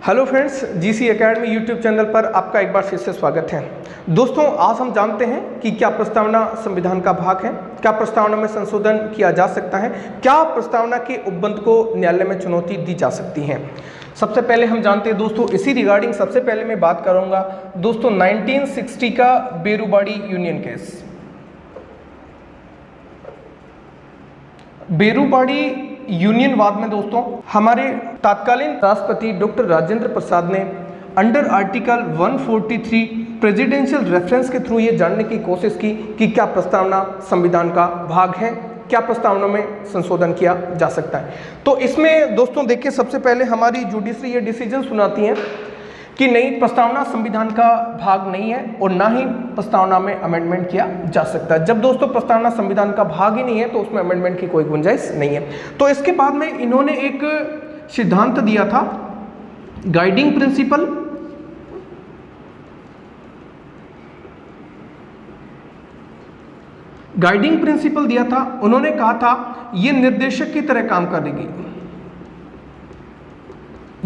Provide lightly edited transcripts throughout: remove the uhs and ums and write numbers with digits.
Hello friends, GC academy YouTube channel पर आपका एक बार फिर से स्वागत है। दोस्तों, आज हम जानते हैं कि क्या प्रस्तावना संविधान का भाग है, क्या प्रस्तावना में संशोधन किया जा सकता है, क्या प्रस्तावना के उपबंध को न्यायालय में चुनौती दी जा सकती है। सबसे पहले हम जानते हैं दोस्तों, इसी रिगार्डिंग सबसे पहले मैं बात करूंगा दोस्तों 1960 का बेरुबाड़ी यूनियन केस। बेरुबाड़ी यूनियनवाद में दोस्तों हमारे तत्कालीन राष्ट्रपति डॉक्टर राजेंद्र प्रसाद ने अंडर आर्टिकल 143 प्रेसिडेंशियल रेफरेंस के थ्रू ये जानने की कोशिश की कि क्या प्रस्तावना संविधान का भाग है, क्या प्रस्तावना में संशोधन किया जा सकता है। तो इसमें दोस्तों देखिए, सबसे पहले हमारी जुडिशरी ये डिसीजन सुनाती है कि नहीं, प्रस्तावना संविधान का भाग नहीं है और ना ही प्रस्तावना में अमेंडमेंट किया जा सकता है। जब दोस्तों प्रस्तावना संविधान का भाग ही नहीं है तो उसमें अमेंडमेंट की कोई गुंजाइश नहीं है। तो इसके बाद में इन्होंने एक सिद्धांत दिया था, गाइडिंग प्रिंसिपल, गाइडिंग प्रिंसिपल दिया था। उन्होंने कहा था ये निर्देशक की तरह काम करेगी,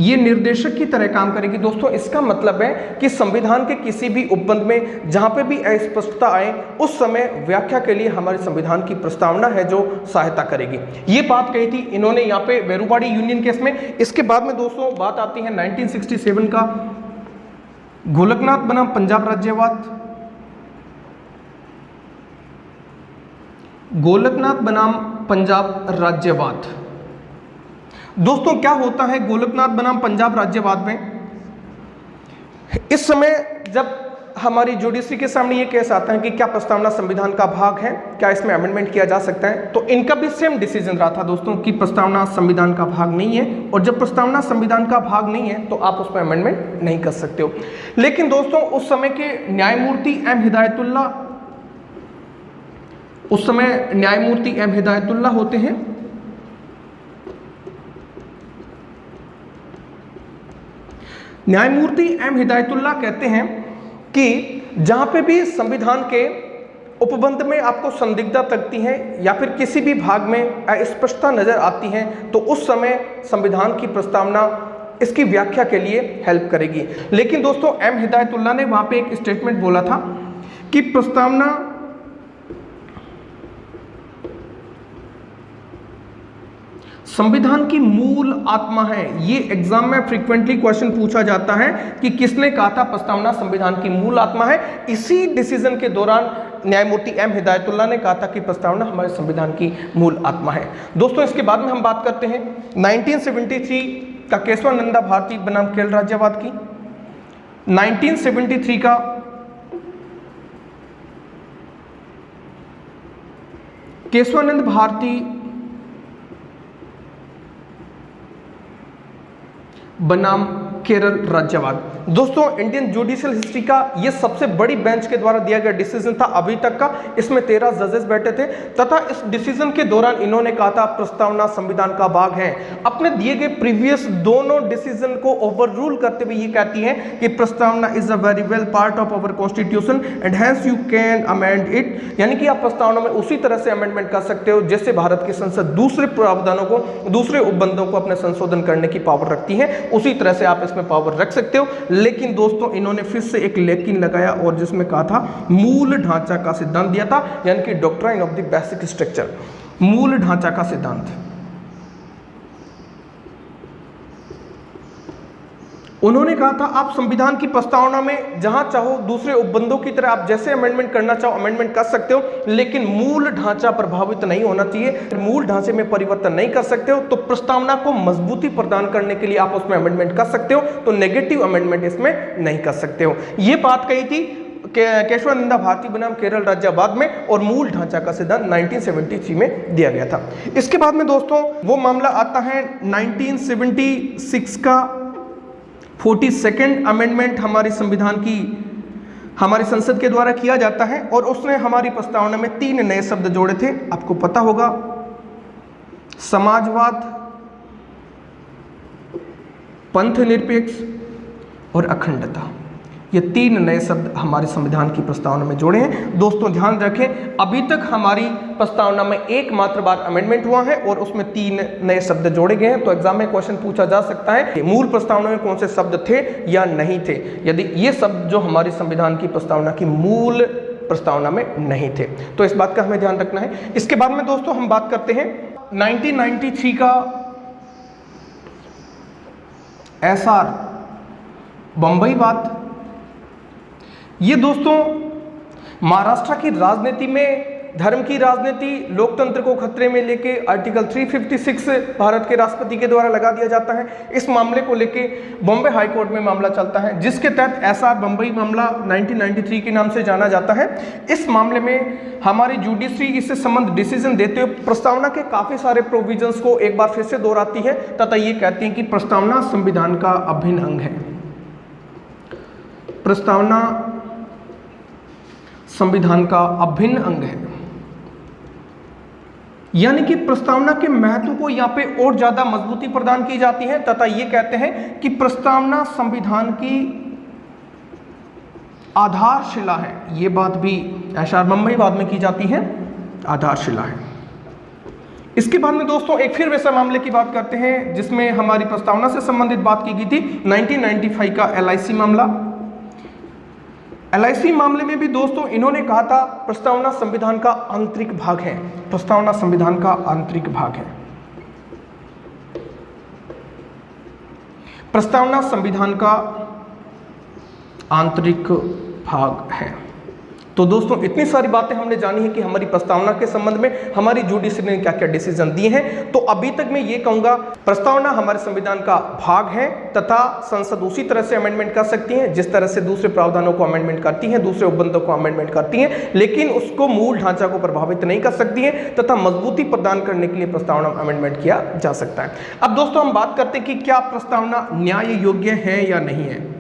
ये निर्देशक की तरह काम करेगी। दोस्तों इसका मतलब है कि संविधान के किसी भी उपबंध में जहां पे भी अस्पष्टता आए उस समय व्याख्या के लिए हमारे संविधान की प्रस्तावना है जो सहायता करेगी। ये बात कही थी इन्होंने यहाँ पे बेरुबाड़ी यूनियन केस में। इसके बाद में दोस्तों बात आती है 1967 का गोलकनाथ बनाम पंजाब राज्यवाद। गोलकनाथ बनाम पंजाब राज्यवाद। दोस्तों क्या होता है गोलकनाथ बनाम पंजाब राज्यवाद में? इस समय जब हमारी जुडिशरी के सामने ये केस आता है कि क्या प्रस्तावना संविधान का भाग है, क्या इसमें अमेंडमेंट किया जा सकता है, तो इनका भी सेम डिसीजन रहा था दोस्तों कि प्रस्तावना संविधान का भाग नहीं है, और जब प्रस्तावना संविधान का भाग नहीं है तो आप उस पर अमेंडमेंट नहीं कर सकते हो। लेकिन दोस्तों उस समय के न्यायमूर्ति एम हिदायतुल्लाह होते हैं। न्यायमूर्ति एम हिदायतुल्लाह कहते हैं कि जहां पे भी संविधान के उपबंध में आपको संदिग्धता लगती है या फिर किसी भी भाग में अस्पष्टता नजर आती है तो उस समय संविधान की प्रस्तावना इसकी व्याख्या के लिए हेल्प करेगी। लेकिन दोस्तों एम हिदायतुल्लाह ने वहां पे एक स्टेटमेंट बोला था कि प्रस्तावना संविधान की मूल आत्मा है। ये एग्जाम में फ्रीक्वेंटली क्वेश्चन पूछा जाता है कि किसने कहा था प्रस्तावना संविधान की मूल आत्मा है। इसी डिसीजन के दौरान न्यायमूर्ति एम हिदायतुल्लाह ने कहा था कि प्रस्तावना हमारे संविधान की मूल आत्मा है। दोस्तों इसके बाद में हम बात करते हैं 1973 का केशवानंदा भारती बनाम केरल राज्यवाद की। 1973 का केशवानंद भारती बनाम केरल राज्यवाद। दोस्तों इंडियन जुडिशियल हिस्ट्री का ये सबसे बड़ी बेंच के द्वारा दिया गया डिसीजन था अभी तक का। इसमें 13 जजेस बैठे थे तथा इस डिसीजन के दौरान इन्होंने कहा था प्रस्तावना संविधान का भाग है। अपने दिए गए प्रीवियस दोनों डिसीजन को ओवररूल करते हुए ये कहती है कि प्रस्तावना is a very well part of our constitution and hence you can amend it. यानी कि आप प्रस्तावना में उसी तरह से अमेंडमेंट कर सकते हो जैसे भारत की संसद दूसरे प्रावधानों को, दूसरे उपबंधों को अपने संशोधन करने की पावर रखती है, उसी तरह से आप इसमें पावर रख सकते हो। लेकिन दोस्तों इन्होंने फिर से एक लेकिन लगाया और जिसमें कहा था मूल ढांचा का सिद्धांत दिया था, यानी कि doctrine of the basic structure, मूल ढांचा का सिद्धांत। उन्होंने कहा था आप संविधान की प्रस्तावना में जहां चाहो दूसरे उपबंधों की तरह आप जैसे अमेंडमेंट करना चाहो अमेंडमेंट कर सकते हो, लेकिन मूल ढांचा प्रभावित नहीं होना चाहिए। मूल ढांचे में परिवर्तन नहीं कर सकते हो तो प्रस्तावना को मजबूती प्रदान करने के लिए आप उसमें अमेंडमेंट कर सकते हो, तो नेगेटिव अमेंडमेंट इसमें नहीं कर सकते हो। ये बात कही थी केशवानंदा भारती बनाम केरल राज्यवाद में, और मूल ढांचा का सिद्धांत 1973 में दिया गया था। इसके बाद में दोस्तों वो मामला आता है 1976 का 42nd अमेंडमेंट हमारे संविधान की, हमारी संसद के द्वारा किया जाता है, और उसने हमारी प्रस्तावना में 3 नए शब्द जोड़े थे। आपको पता होगा, समाजवाद, पंथ निरपेक्ष और अखंडता। ये 3 नए शब्द हमारे संविधान की प्रस्तावना में जोड़े हैं। दोस्तों ध्यान रखें, अभी तक हमारी प्रस्तावना में एकमात्र बार अमेंडमेंट हुआ है और उसमें 3 नए शब्द जोड़े गए हैं। तो एग्जाम में क्वेश्चन पूछा जा सकता है कि मूल प्रस्तावना में कौन से शब्द थे या नहीं थे। यदि ये शब्द जो हमारी संविधान की प्रस्तावना की मूल प्रस्तावना में नहीं थे तो इस बात का हमें ध्यान रखना है। इसके बाद में दोस्तों हम बात करते हैं 1993 का एसआर बंबई बात। ये दोस्तों महाराष्ट्र की राजनीति में धर्म की राजनीति, लोकतंत्र को खतरे में लेके आर्टिकल 356 भारत के राष्ट्रपति के द्वारा लगा दिया जाता है। इस मामले को लेके बॉम्बे हाई कोर्ट में मामला चलता है, जिसके तहत एसआर बंबई मामला 1993 के नाम से जाना जाता है। इस मामले में हमारी जुडिशरी इससे संबंध डिसीजन देते हुए प्रस्तावना के काफी सारे प्रोविजंस को एक बार फिर से दोहराती है तथा ये कहती है कि प्रस्तावना संविधान का अभिन्न अंग है। प्रस्तावना संविधान का अभिन्न अंग है, यानी कि प्रस्तावना के महत्व को यहाँ पे और ज्यादा मजबूती प्रदान की जाती है तथा ये कहते हैं कि प्रस्तावना संविधान की आधारशिला है। ये बात भी एसआर बंबई बाद में की जाती है, आधारशिला है। इसके बाद में दोस्तों एक फिर वैसा मामले की बात करते हैं जिसमें हमारी प्रस्तावना से संबंधित बात की गई थी, 1995 का एलआईसी मामला। एलआईसी मामले में भी दोस्तों इन्होंने कहा था प्रस्तावना संविधान का आंतरिक भाग है। प्रस्तावना संविधान का आंतरिक भाग है। प्रस्तावना संविधान का आंतरिक भाग है। तो दोस्तों इतनी सारी बातें हमने जानी है कि हमारी प्रस्तावना के संबंध में हमारी जुडिशरी ने क्या क्या डिसीजन दिए हैं। तो अभी तक मैं ये कहूंगा प्रस्तावना हमारे संविधान का भाग है तथा संसद उसी तरह से अमेंडमेंट कर सकती है जिस तरह से दूसरे प्रावधानों को अमेंडमेंट करती है, दूसरे उपबंधों को अमेंडमेंट करती है, लेकिन उसको मूल ढांचा को प्रभावित नहीं कर सकती है तथा मजबूती प्रदान करने के लिए प्रस्तावना अमेंडमेंट किया जा सकता है। अब दोस्तों हम बात करते हैं कि क्या प्रस्तावना न्याय योग्य है या नहीं है।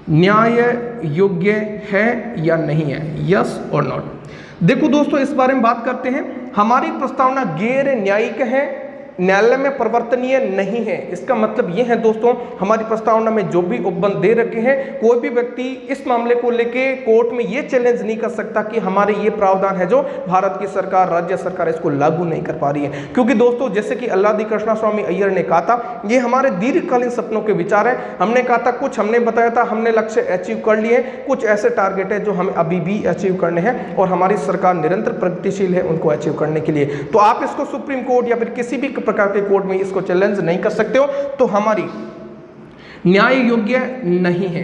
न्याय योग्य है या नहीं है, यस और नॉट। देखो दोस्तों इस बारे में बात करते हैं। हमारी प्रस्तावना गैर न्यायिक है, न्यायालय में परिवर्तनीय नहीं है। इसका मतलब यह है दोस्तों हमारी प्रस्तावना में जो भी उपबंध दे रखे हैं, कोई भी व्यक्ति इस मामले को लेके कोर्ट में ये चैलेंज नहीं कर सकता कि हमारे ये प्रावधान है जो भारत की सरकार, राज्य सरकार इसको लागू नहीं कर पा रही है। क्योंकि दोस्तों जैसे कि अल्लादी कृष्णस्वामी अय्यर ने कहा था, ये हमारे दीर्घकालीन सपनों के विचार है। हमने कहा था, कुछ हमने बताया था, हमने लक्ष्य अचीव कर लिए, कुछ ऐसे टारगेट है जो हमें अभी भी अचीव करने हैं और हमारी सरकार निरंतर प्रगतिशील है उनको अचीव करने के लिए। तो आप इसको सुप्रीम कोर्ट या फिर किसी भी प्रकार के कोर्ट में इसको चैलेंज नहीं कर सकते हो। तो हमारी न्याय योग्य नहीं है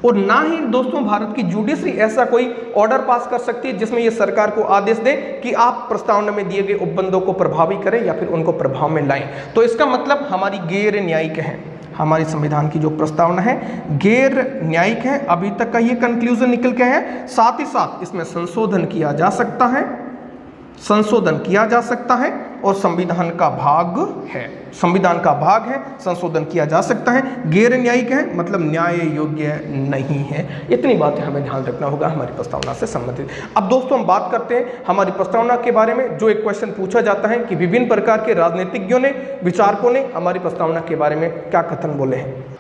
और ना ही दोस्तों भारत की जुडिशरी ऐसा कोई ऑर्डर पास कर सकती है जिसमें यह सरकार को आदेश दे कि आप प्रस्तावना में दिए गए उपबंधों को प्रभावी करें या फिर उनको प्रभाव में लाएं। तो इसका मतलब हमारी गैर न्यायिक है। हमारी संविधान की जो प्रस्तावना है गैर न्यायिक है। अभी तक का ये कंक्लूजन निकल के है। साथ ही साथ इसमें संशोधन किया जा सकता है, संशोधन किया जा सकता है और संविधान का भाग है, संविधान का भाग है, संशोधन किया जा सकता है। गैर न्यायिक है मतलब न्याय योग्य नहीं है। इतनी बातें हमें ध्यान रखना होगा हमारी प्रस्तावना से संबंधित। अब दोस्तों हम बात करते हैं हमारी प्रस्तावना के बारे में। जो एक क्वेश्चन पूछा जाता है कि विभिन्न प्रकार के राजनीतिज्ञों ने, विचारकों ने हमारी प्रस्तावना के बारे में क्या कथन बोले हैं।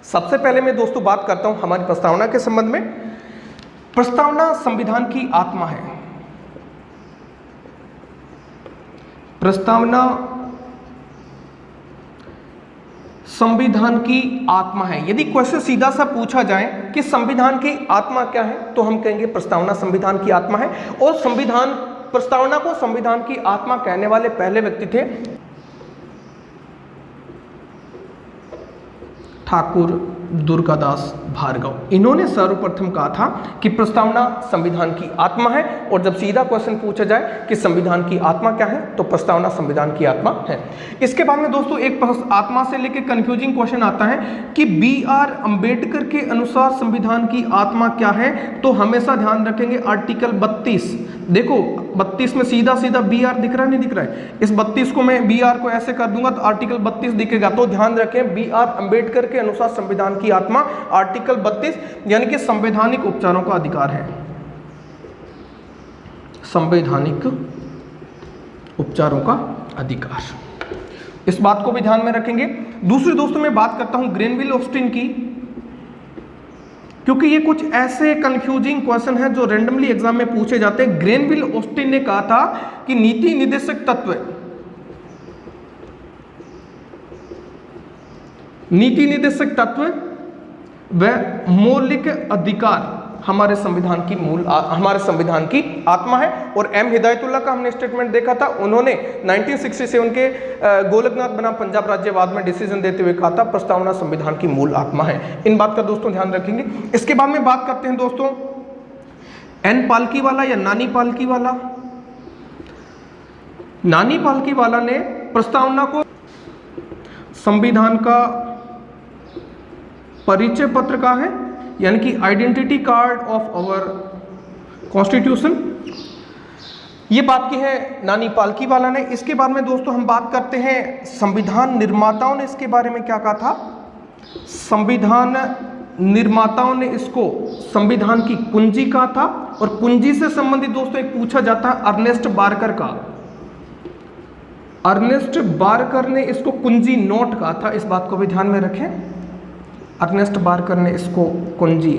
सबसे पहले मैं दोस्तों बात करता हूं हमारी प्रस्तावना के संबंध में। प्रस्तावना संविधान की आत्मा है। प्रस्तावना संविधान की आत्मा है। यदि क्वेश्चन सीधा सा पूछा जाए कि संविधान की आत्मा क्या है तो हम कहेंगे प्रस्तावना संविधान की आत्मा है। और संविधान, प्रस्तावना को संविधान की आत्मा कहने वाले पहले व्यक्ति थे ठाकुर दुर्गादास भार्गव। इन्होंने सर्वप्रथम कहा था कि प्रस्तावना संविधान की आत्मा है। और जब सीधा क्वेश्चन पूछा जाए कि संविधान की आत्मा क्या है तो प्रस्तावना संविधान की आत्मा है। इसके बाद में दोस्तों एक आत्मा से लेकर कंफ्यूजिंग क्वेश्चन आता है कि बी.आर. अंबेडकर के अनुसार संविधान की आत्मा क्या है। तो हमेशा ध्यान रखेंगे आर्टिकल 32। देखो 32 में सीधा सीधा बी.आर. दिख रहा है, नहीं दिख रहा है। इस 32 को मैं बी.आर. को ऐसे कर दूंगा तो आर्टिकल 32 दिखेगा। तो ध्यान रखें बी.आर. अंबेडकर के अनुसार संविधान की आत्मा आर्टिकल 32 यानी कि संवैधानिक उपचारों का अधिकार है। संवैधानिक उपचारों का अधिकार, इस बात को भी ध्यान में रखेंगे। दूसरी दोस्तों मैं बात करता हूं ग्रेनविल ऑस्टिन की। क्योंकि ये कुछ ऐसे कंफ्यूजिंग क्वेश्चन हैं जो रैंडमली एग्जाम में पूछे जाते हैं। ग्रेनविल ऑस्टिन ने कहा था कि नीति निर्देशक तत्व, नीति निर्देशक तत्व व मौलिक अधिकार हमारे संविधान की आत्मा है। और एम हिदायतुल्लाह का हमने स्टेटमेंट देखा था, उन्होंने 1967 के गोलकनाथ बनाम पंजाब राज्यवाद में डिसीजन देते हुए कहा था प्रस्तावना संविधान की मूल आत्मा है। इन बात का दोस्तों ध्यान रखेंगे। इसके बाद में बात करते हैं दोस्तों एन पालकीवाला या नानी पालकीवाला। नानी पालकीवाला ने प्रस्तावना को संविधान का परिचय पत्र कहा है, यानी कि identity card of our constitution, ये बात की है नानी पालकीवाला ने। इसके बाद में दोस्तों हम बात करते हैं संविधान निर्माताओं ने इसके बारे में क्या कहा था। संविधान निर्माताओं ने इसको संविधान की कुंजी कहा था, और कुंजी से संबंधित दोस्तों एक पूछा जाता है अर्नेस्ट बारकर का। अर्नेस्ट बारकर ने इसको कुंजी नोट कहा था, इस बात को भी ध्यान में रखें। अर्नेस्ट बारकर ने इसको कुंजी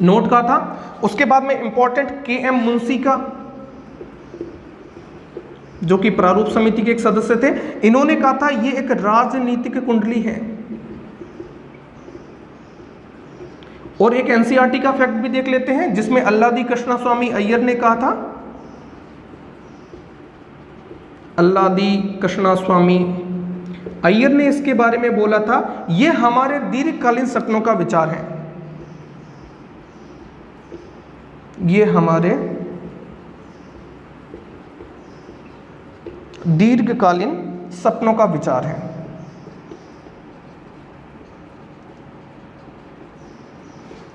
नोट कहा था। उसके बाद में इंपॉर्टेंट के.एम. मुंशी का, जो कि प्रारूप समिति के एक सदस्य थे, इन्होंने कहा था ये एक राजनीतिक कुंडली है। और एक एनसीईआरटी का फैक्ट भी देख लेते हैं, जिसमें अल्लादी कृष्णास्वामी अय्यर ने कहा था, अल्लादी कृष्णास्वामी अय्यर ने इसके बारे में बोला था, यह हमारे दीर्घकालीन सपनों का विचार है, ये हमारे दीर्घकालीन सपनों का विचार है।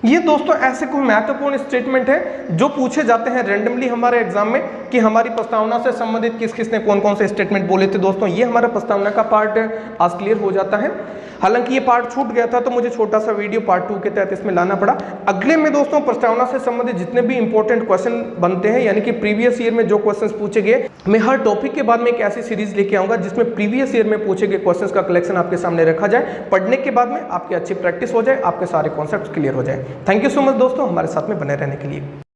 ये दोस्तों ऐसे कोई महत्वपूर्ण स्टेटमेंट है जो पूछे जाते हैं रैंडमली हमारे एग्जाम में कि हमारी प्रस्तावना से संबंधित किस किसने कौन कौन से स्टेटमेंट बोले थे। दोस्तों ये हमारा प्रस्तावना का पार्ट आज क्लियर हो जाता है। हालांकि ये पार्ट छूट गया था तो मुझे छोटा सा वीडियो पार्ट 2 के तहत इसमें लाना पड़ा। अगले में दोस्तों प्रस्तावना से संबंधित जितने भी इंपॉर्टेंट क्वेश्चन बनते हैं, यानी कि प्रीवियस ईयर में जो क्वेश्चंस पूछे गए, मैं हर टॉपिक के बाद में एक ऐसी सीरीज लेके आऊंगा जिसमें प्रीवियस ईयर में पूछे गए क्वेश्चंस का कलेक्शन आपके सामने रखा जाए। पढ़ने के बाद में आपकी अच्छी प्रैक्टिस हो जाए, आपके सारे कॉन्सेप्ट क्लियर हो जाए। थैंक यू सो मच दोस्तों हमारे साथ में बने रहने के लिए।